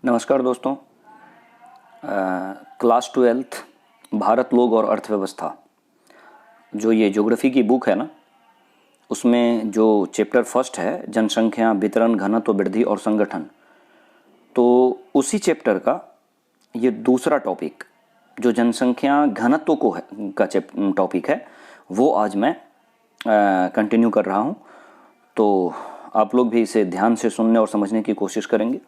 नमस्कार दोस्तों। क्लास 12 भारत लोग और अर्थव्यवस्था जो ये ज्योग्राफी की बुक है ना, उसमें जो चैप्टर फर्स्ट है जनसंख्या वितरण घनत्व वृद्धि और संगठन, तो उसी चैप्टर का ये दूसरा टॉपिक जो जनसंख्या घनत्व को है का टॉपिक है वो आज मैं कंटिन्यू कर रहा हूँ। तो आप लोग भी इसे ध्यान से सुनने और समझने की कोशिश करेंगे।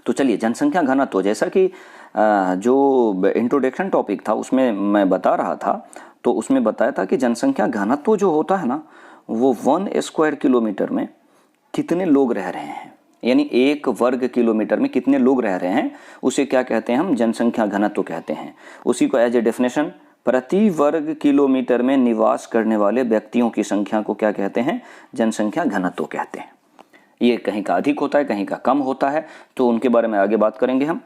तो चलिए, जनसंख्या घनत्व, जैसा कि जो इंट्रोडक्शन टॉपिक था उसमें मैं बता रहा था, तो उसमें बताया था कि जनसंख्या घनत्व जो होता है ना, वो 1 स्क्वायर किलोमीटर में कितने लोग रह रहे हैं, यानी 1 वर्ग किलोमीटर में कितने लोग रह रहे हैं, उसे क्या कहते हैं, हम जनसंख्या घनत्व कहते हैं। उसी को एज ए डेफिनेशन, प्रति वर्ग किलोमीटर में निवास करने वाले व्यक्तियों की संख्या को क्या कहते हैं, जनसंख्या घनत्व कहते हैं। ये कहीं का अधिक होता है, कहीं का कम होता है, तो उनके बारे में आगे बात करेंगे हम।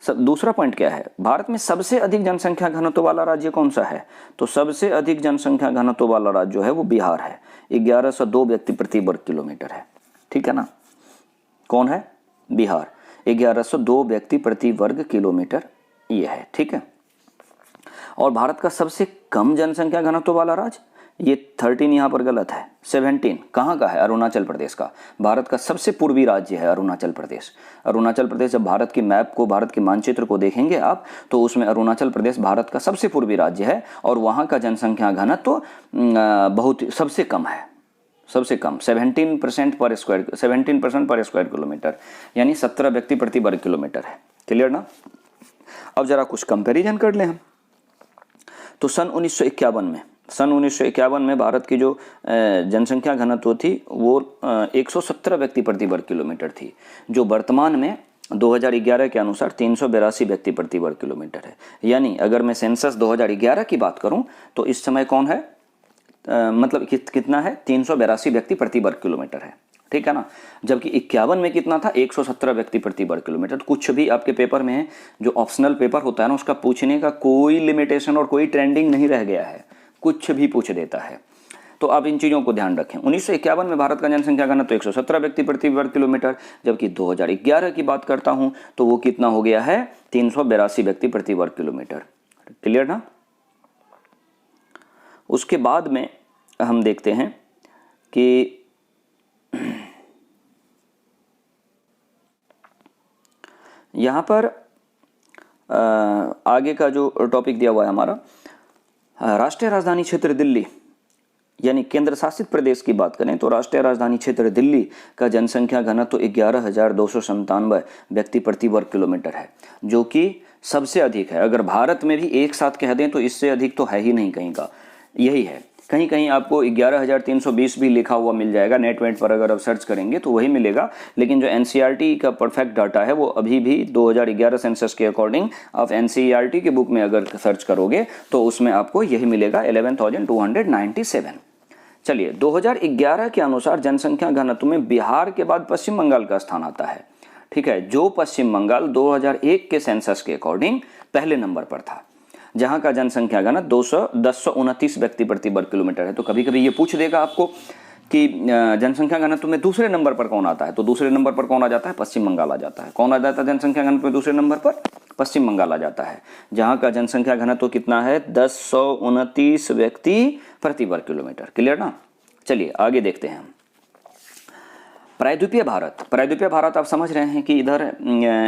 दूसरा पॉइंट क्या है, भारत में सबसे अधिक जनसंख्या घनत्व वाला राज्य कौन सा है? तो सबसे अधिक जनसंख्या घनत्व वाला राज्य जो है वो बिहार है। 1102 व्यक्ति प्रति वर्ग किलोमीटर है, ठीक है ना। कौन है? बिहार। 1102 व्यक्ति प्रति वर्ग किलोमीटर ये है, ठीक है। और भारत का सबसे कम जनसंख्या घनत्व वाला राज्य, ये 13 यहाँ पर गलत है, 17 कहाँ का है? अरुणाचल प्रदेश का। भारत का सबसे पूर्वी राज्य है अरुणाचल प्रदेश। अरुणाचल प्रदेश, जब भारत की मैप को, भारत के मानचित्र को देखेंगे आप, तो उसमें अरुणाचल प्रदेश भारत का सबसे पूर्वी राज्य है और वहाँ का जनसंख्या घनत्व बहुत सबसे कम है, सबसे कम 17% पर स्क्वायर किलोमीटर, यानी 17 व्यक्ति प्रति वर्ग किलोमीटर है। क्लियर ना। अब जरा कुछ कंपेरिजन कर लें हम। तो सन 1951 में भारत की जो जनसंख्या घनत्व थी वो 117 व्यक्ति प्रति वर्ग किलोमीटर थी, जो वर्तमान में 2011 के अनुसार 382 व्यक्ति प्रति वर्ग किलोमीटर है। यानी अगर मैं सेंसस 2011 की बात करूं तो इस समय कौन है, मतलब कितना है, 382 व्यक्ति प्रति वर्ग किलोमीटर है, ठीक है ना। जबकि 51 में कितना था, 117 व्यक्ति प्रति वर्ग किलोमीटर। कुछ भी आपके पेपर में है, जो ऑप्शनल पेपर होता है ना, उसका पूछने का कोई लिमिटेशन और कोई ट्रेंडिंग नहीं रह गया है, कुछ भी पूछ देता है। तो आप इन चीज़ों को ध्यान रखें। 1951 में भारत का जनसंख्या घनत्व 117 व्यक्ति प्रति वर्ग किलोमीटर, जबकि 2011 की बात करता हूं तो वो कितना हो गया है, 382 व्यक्ति प्रति वर्ग किलोमीटर। क्लियर ना। उसके बाद में हम देखते हैं कि यहाँ पर आगे का जो टॉपिक दिया हुआ है हमारा, राष्ट्रीय राजधानी क्षेत्र दिल्ली यानी केंद्र शासित प्रदेश की बात करें तो राष्ट्रीय राजधानी क्षेत्र दिल्ली का जनसंख्या घनत्व 11,297 व्यक्ति प्रति वर्ग किलोमीटर है, जो कि सबसे अधिक है। अगर भारत में भी एक साथ कह दें तो इससे अधिक तो है ही नहीं कहीं का, यही है। कहीं कहीं आपको 11,320 भी लिखा हुआ मिल जाएगा, नेट वेट पर अगर आप सर्च करेंगे तो वही मिलेगा, लेकिन जो एनसीईआरटी का परफेक्ट डाटा है वो अभी भी 2011 सेंसस के अकॉर्डिंग आप एनसीईआरटी की बुक में अगर सर्च करोगे तो उसमें आपको यही मिलेगा, 11,297। चलिए, 2011 के अनुसार जनसंख्या घनत्व में बिहार के बाद पश्चिम बंगाल का स्थान आता है, ठीक है, जो पश्चिम बंगाल 2001 के सेंसस के अकॉर्डिंग पहले नंबर पर था, जहां का जनसंख्या घनत्व 229 व्यक्ति प्रति वर्ग किलोमीटर है। तो कभी कभी ये पूछ देगा आपको कि जनसंख्या घनत्व में दूसरे नंबर पर कौन आता है, तो दूसरे नंबर पर कौन आ जाता है, पश्चिम बंगाल आ जाता है। कौन आ जाता है जनसंख्या घनत्व में दूसरे नंबर पर? पश्चिम बंगाल आ जाता है, जहां का जनसंख्या घनत्व कितना है, 229 व्यक्ति प्रति वर्ग किलोमीटर। क्लियर ना। चलिए आगे देखते हैं हम। प्रायद्वीपीय भारत आप समझ रहे हैं कि इधर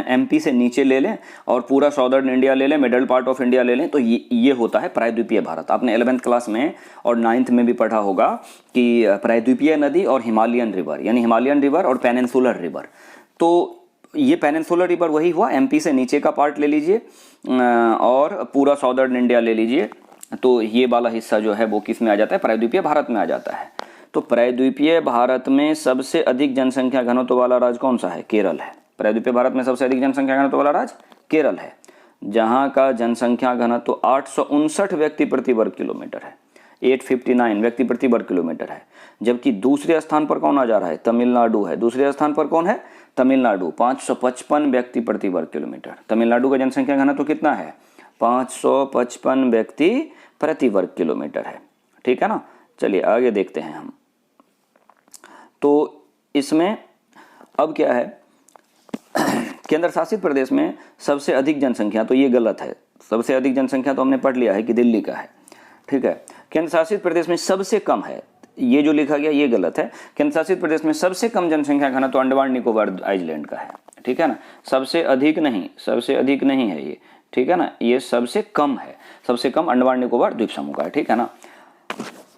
एमपी से नीचे ले लें और पूरा साउदर्न इंडिया ले लें, मिडल पार्ट ऑफ इंडिया ले लें, तो ये होता है प्रायद्वीपीय भारत। आपने 11th क्लास में और 9th में भी पढ़ा होगा कि प्रायद्वीपीय नदी और हिमालयन रिवर, यानी हिमालयन रिवर और पेनिनसुलर रिवर। तो ये पेनिनसुलर रिवर वही हुआ, एमपी से नीचे का पार्ट ले लीजिए और पूरा साउदर्न इंडिया ले लीजिए, तो ये वाला हिस्सा जो है वो किस में आ जाता है, प्रायद्वीपीय भारत में आ जाता है। तो प्रायद्वीपीय भारत में सबसे अधिक जनसंख्या घनत्व वाला राज्य कौन सा है? केरल है। प्रायद्वीपीय भारत में सबसे अधिक जनसंख्या घनत्व वाला राज्य केरल है, जहां का जनसंख्या घनत्व 859 व्यक्ति प्रति वर्ग किलोमीटर है, 859 व्यक्ति प्रति वर्ग किलोमीटर है। जबकि दूसरे स्थान पर कौन आ जा रहा है? तमिलनाडु है। दूसरे स्थान पर कौन है? तमिलनाडु, 555 व्यक्ति प्रति वर्ग किलोमीटर। तमिलनाडु का जनसंख्या घनत्व कितना है? 555 व्यक्ति प्रति वर्ग किलोमीटर है, ठीक है ना। चलिए आगे देखते हैं हम। तो इसमें अब क्या है, केंद्र शासित प्रदेश में सबसे अधिक जनसंख्या, तो ये गलत है। सबसे अधिक जनसंख्या तो हमने पढ़ लिया है कि दिल्ली का है, ठीक है। केंद्र शासित प्रदेश में सबसे कम है, ये जो लिखा गया ये गलत है। केंद्र शासित प्रदेश में सबसे कम जनसंख्या घनत्व तो अंडमान निकोबार आइलैंड का है, ठीक है ना। सबसे अधिक नहीं है ये, ठीक है ना, ये सबसे कम है। सबसे कम अंडमान निकोबार द्वीप समूह का है, ठीक है ना।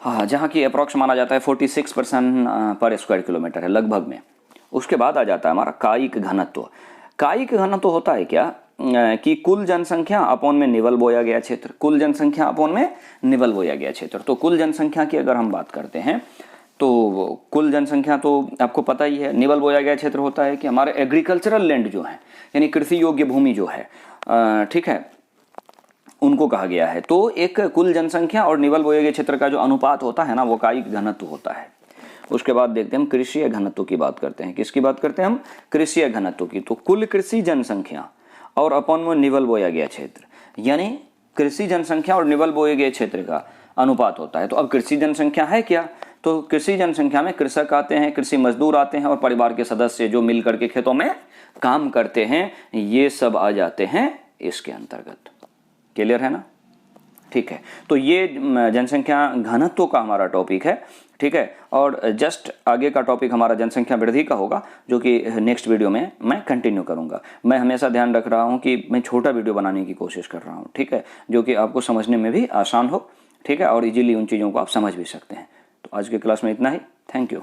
हाँ, जहाँ की अप्रॉक्स माना जाता है 46% पर स्क्वायर किलोमीटर है लगभग में। उसके बाद आ जाता है हमारा कायिक घनत्व। कायिक घनत्व होता है क्या कि कुल जनसंख्या अपॉन में निवल बोया गया क्षेत्र, कुल जनसंख्या अपॉन में निवल बोया गया क्षेत्र। तो कुल जनसंख्या की अगर हम बात करते हैं तो कुल जनसंख्या तो आपको पता ही है, निवल बोया गया क्षेत्र होता है कि हमारे एग्रीकल्चरल लैंड जो है, यानी कृषि योग्य भूमि जो है, ठीक है, उनको कहा गया है। तो एक कुल जनसंख्या और निवल बोए गए क्षेत्र का जो अनुपात होता है ना, वो कायिक घनत्व होता है। उसके बाद देखते हैं हम कृषीय घनत्व की बात करते हैं। किसकी बात करते हैं हम? कृषीय घनत्व की। तो कुल कृषि जनसंख्या और अपॉन में निवल बोया गया क्षेत्र, यानी कृषि जनसंख्या और निवल बोए गए क्षेत्र का अनुपात होता है। तो अब कृषि जनसंख्या है क्या? तो कृषि जनसंख्या में कृषक आते हैं, कृषि मजदूर आते हैं और परिवार के सदस्य जो मिलकर के खेतों में काम करते हैं, ये सब आ जाते हैं इसके अंतर्गत। क्लियर है ना? ठीक है, तो ये जनसंख्या घनत्व का हमारा टॉपिक है, ठीक है। और जस्ट आगे का टॉपिक हमारा जनसंख्या वृद्धि का होगा, जो कि नेक्स्ट वीडियो में मैं कंटिन्यू करूंगा। मैं हमेशा ध्यान रख रहा हूं कि मैं छोटा वीडियो बनाने की कोशिश कर रहा हूं, ठीक है, जो कि आपको समझने में भी आसान हो, ठीक है, और इजीली उन चीज़ों को आप समझ भी सकते हैं। तो आज के क्लास में इतना ही। Thank you.